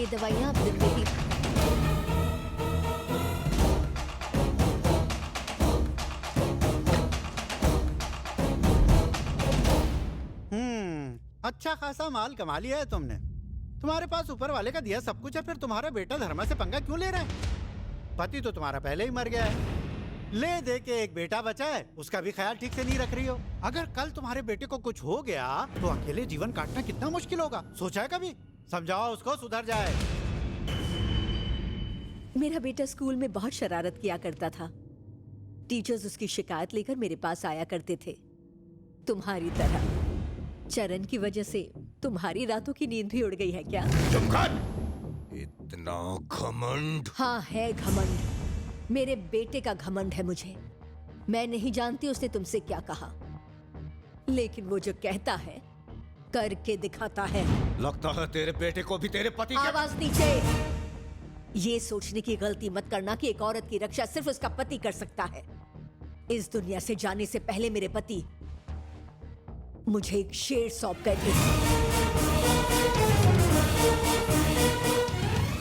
दवाइयाँ आप दिन में भी। अच्छा खासा माल कमा लिया है तुमने। तुम्हारे पास ऊपर वाले का दिया सब कुछ है, फिर तुम्हारा बेटा धर्मा से पंगा क्यों ले रहा है? पति तो तुम्हारा पहले ही मर गया है, ले दे के एक बेटा बचा है, उसका भी ख्याल ठीक से नहीं रख रही हो। अगर कल तुम्हारे बेटे को कुछ हो गया तो अकेले जीवन काटना कितना मुश्किल होगा, सोचा है कभी? समझाओ उसको, सुधर जाए। मेरा बेटा स्कूल में बहुत शरारत किया करता था। टीचर्स उसकी शिकायत लेकर मेरे पास आया करते थे। तुम्हारी तरह चरण की वजह से तुम्हारी रातों की नींद भी उड़ गई है क्या? चुप कर! इतना घमंड? हाँ है घमंड, मेरे बेटे का घमंड है मुझे। मैं नहीं जानती उसने तुमसे क्या कहा, लेकिन वो जो कहता है करके दिखाता है। लगता है तेरे बेटे को भी तेरे पति आवाज नीचे। ये सोचने की गलती मत करना कि एक औरत की रक्षा सिर्फ उसका पति कर सकता है। इस दुनिया से जाने से पहले मेरे पति मुझे एक शेर सौंप गए थे।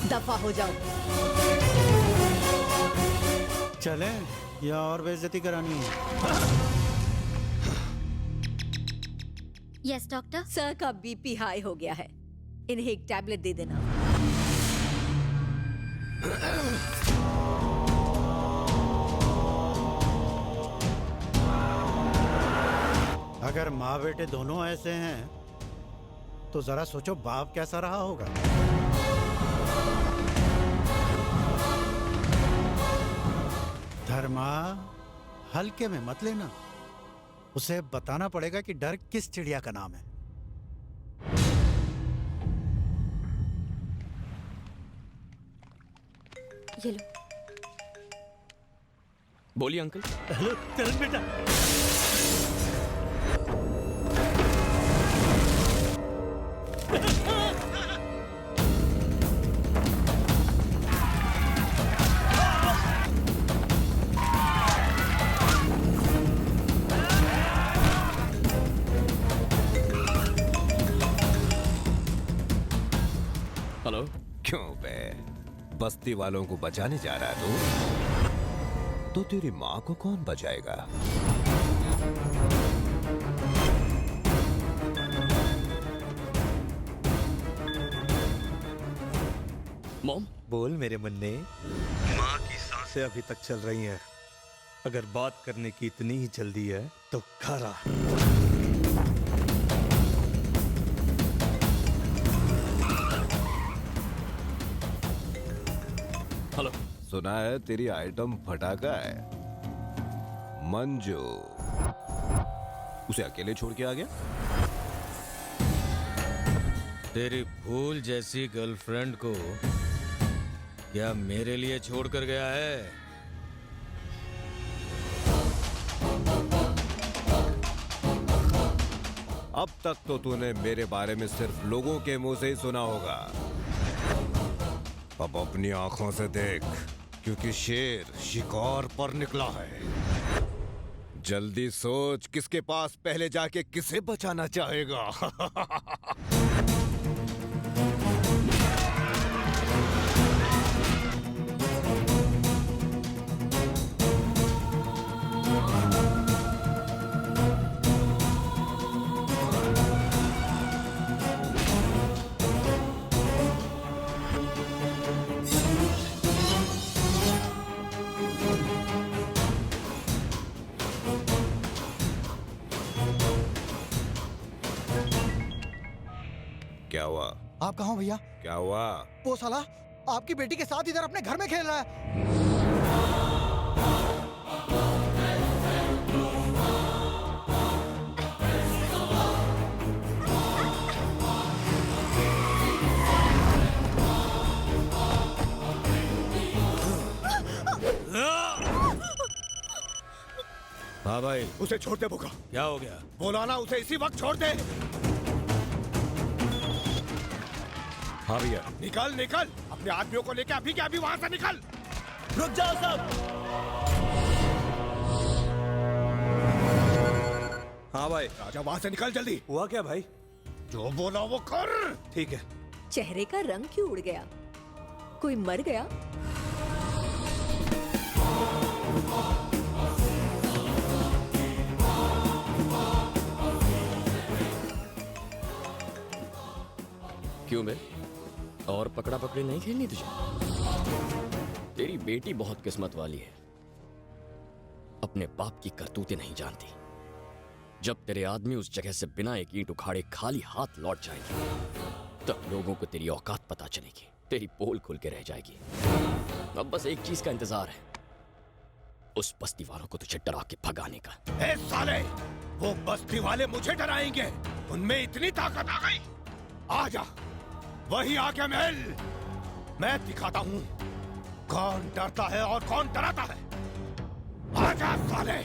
दफा हो जाओ। चले या और बेइज्जती करानी है? Yes doctor. सर का बीपी हाई हो गया है, इन्हें एक टैबलेट दे देना। अगर माँ बेटे दोनों ऐसे हैं तो जरा सोचो बाप कैसा रहा होगा। धर्मा, हल्के में मत लेना, उसे बताना पड़ेगा कि डर किस चिड़िया का नाम है। ये लो। बोलिए अंकल। हेलो चरण बेटा। हेलो। क्यों बे? बस्ती वालों को बचाने जा रहा है तो तेरी माँ को कौन बचाएगा? मॉम। बोल मेरे मुन्ने। माँ की सांसें अभी तक चल रही हैं। अगर बात करने की इतनी ही जल्दी है तो घर आ। हेलो। सुना है तेरी आइटम फटाका है। मंजू उसे अकेले छोड़ के आ गया? तेरी फूल जैसी गर्लफ्रेंड को क्या मेरे लिए छोड़कर गया है? अब तक तो तूने मेरे बारे में सिर्फ लोगों के मुंह से ही सुना होगा। अब अपनी आंखों से देख, क्योंकि शेर शिकार पर निकला है। जल्दी सोच, किसके पास पहले जाके किसे बचाना चाहेगा? क्या हुआ? आप कहाँ हो भैया? क्या हुआ? वो साला आपकी बेटी के साथ इधर अपने घर में खेल रहा है। हाँ भाई। उसे छोड़ दे भूखा। क्या हो गया? बोला ना उसे इसी वक्त छोड़ दे। हाँ भैया। निकल निकल, अपने आदमियों को लेके अभी के अभी वहां से निकल। रुक जाओ सब। हाँ भाई। राजा वहां से निकल जल्दी। हुआ क्या भाई? जो बोला वो कर। ठीक है। चेहरे का रंग क्यों उड़ गया? कोई मर गया? क्यों बे? और पकड़ा पकड़ी नहीं खेलनी तुझे? तेरी बेटी बहुत किस्मत वाली है, अपने बाप की करतूतें नहीं जानती। जब तेरे आदमी उस जगह से बिना एक ईंट उखाड़े खाली हाथ लौट जाएंगे, तब लोगों को तेरी औकात पता चलेगी, तेरी पोल खुल के रह जाएगी। अब बस एक चीज का इंतजार है, उस बस्ती वालों को तुझे डरा के भगाने का। ए साले, वो बस्ती वाले मुझे डराएंगे? उनमें इतनी ताकत आ गई? आजा, वही आके महल, मैं दिखाता हूँ कौन डरता है और कौन डराता है। आजा साले।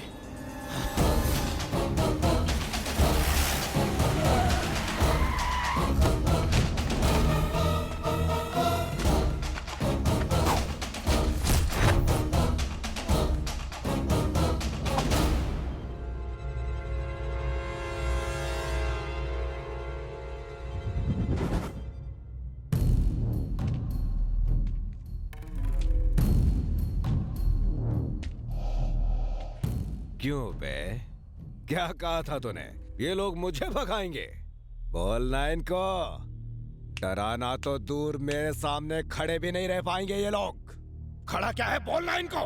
क्यों बे, क्या कहा था तूने? ये लोग मुझे भगाएंगे? बोलना इनको, डराना तो दूर, मेरे सामने खड़े भी नहीं रह पाएंगे ये लोग। खड़ा क्या है, बोलना इनको।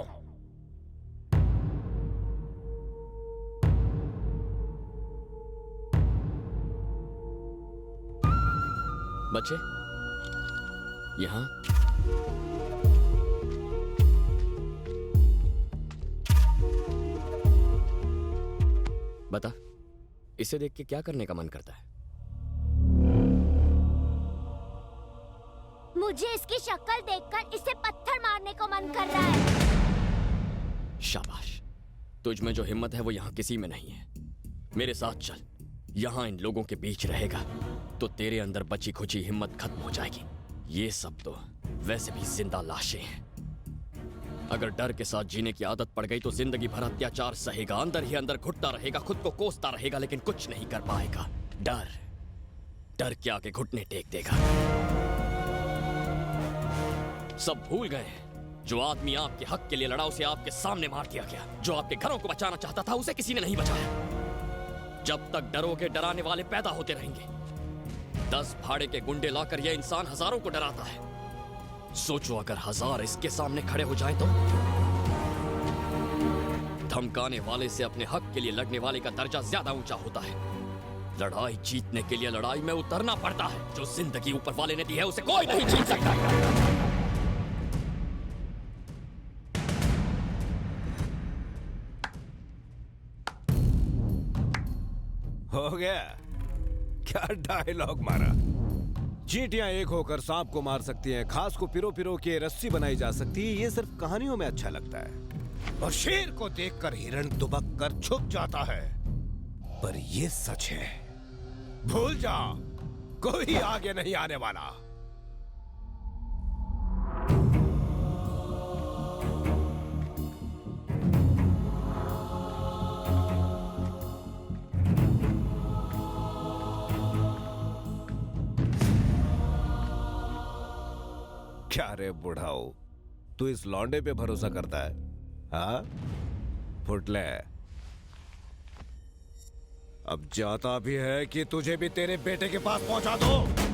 बच्चे यहां बता, इसे देख के क्या करने का मन करता है? मुझे इसकी शक्ल देखकर इसे पत्थर मारने को मन कर रहा है। शाबाश, तुझ में जो हिम्मत है वो यहाँ किसी में नहीं है। मेरे साथ चल, यहाँ इन लोगों के बीच रहेगा तो तेरे अंदर बची खुची हिम्मत खत्म हो जाएगी। ये सब तो वैसे भी जिंदा लाशें हैं। अगर डर के साथ जीने की आदत पड़ गई तो जिंदगी भर अत्याचार सहेगा, अंदर ही अंदर घुटता रहेगा, खुद को कोसता रहेगा, लेकिन कुछ नहीं कर पाएगा। डर डर के आगे घुटने टेक देगा। सब भूल गए हैं, जो आदमी आपके हक के लिए लड़ा उसे आपके सामने मार दिया गया। जो आपके घरों को बचाना चाहता था उसे किसी ने नहीं बचाया। जब तक डरोगे डराने वाले पैदा होते रहेंगे। 10 भाड़े के गुंडे लाकर यह इंसान हजारों को डराता है। सोचो अगर 1000 इसके सामने खड़े हो जाएं तो? धमकाने वाले से अपने हक के लिए लड़ने वाले का दर्जा ज्यादा ऊंचा होता है। लड़ाई जीतने के लिए लड़ाई में उतरना पड़ता है। जो जिंदगी ऊपर वाले ने दी है उसे कोई नहीं जीत सकता। हो गया? क्या डायलॉग मारा। चींटियां एक होकर सांप को मार सकती हैं, घास को पिरो पिरो के रस्सी बनाई जा सकती है, ये सिर्फ कहानियों में अच्छा लगता है। और शेर को देखकर हिरण दुबक कर छुप जाता है, पर ये सच है। भूल जा, कोई आगे नहीं आने वाला। क्या रे बुढ़ाओ, तू इस लौंडे पे भरोसा करता है? हाँ, फुटले। अब जाता भी है कि तुझे भी तेरे बेटे के पास पहुंचा दो।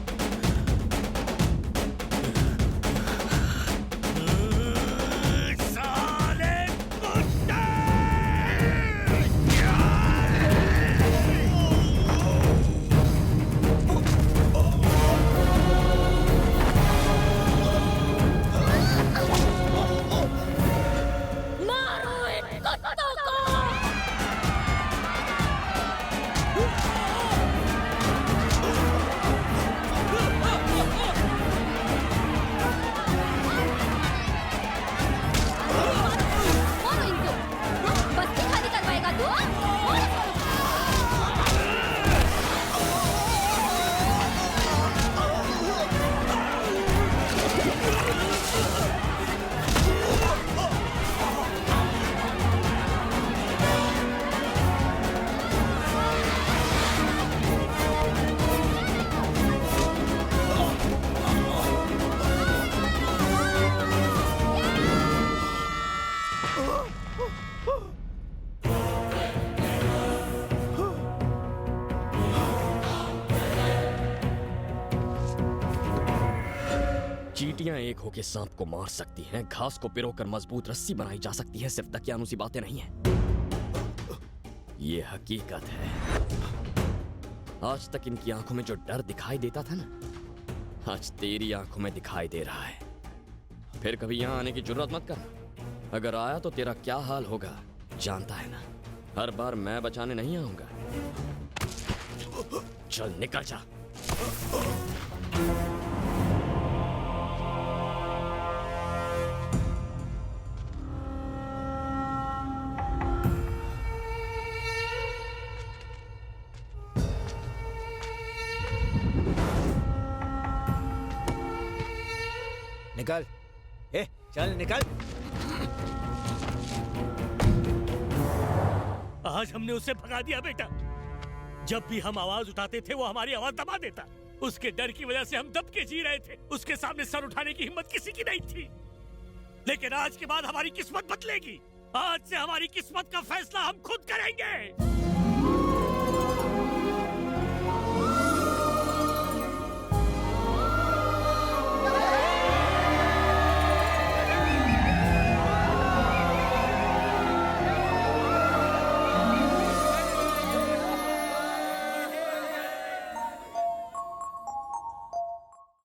चींटियां एक होके सांप को मार सकती हैं, घास को पिरोकर मजबूत रस्सी बनाई जा सकती है, सिर्फ दकियानुसी बातें नहीं हैं। ये हकीकत है। आज तक इनकी आंखों में जो डर दिखाई देता था ना, आज तेरी आंखों में दिखाई दे रहा है। फिर कभी यहां आने की जरूरत मत कर। अगर आया तो तेरा क्या हाल होगा जानता है ना। हर बार मैं बचाने नहीं आऊंगा। चल निकल जा। निकल। ए, चल निकल। आज हमने उसे भगा दिया बेटा। जब भी हम आवाज उठाते थे वो हमारी आवाज दबा देता। उसके डर की वजह से हम दब के जी रहे थे। उसके सामने सर उठाने की हिम्मत किसी की नहीं थी। लेकिन आज के बाद हमारी किस्मत बदलेगी। आज से हमारी किस्मत का फैसला हम खुद करेंगे।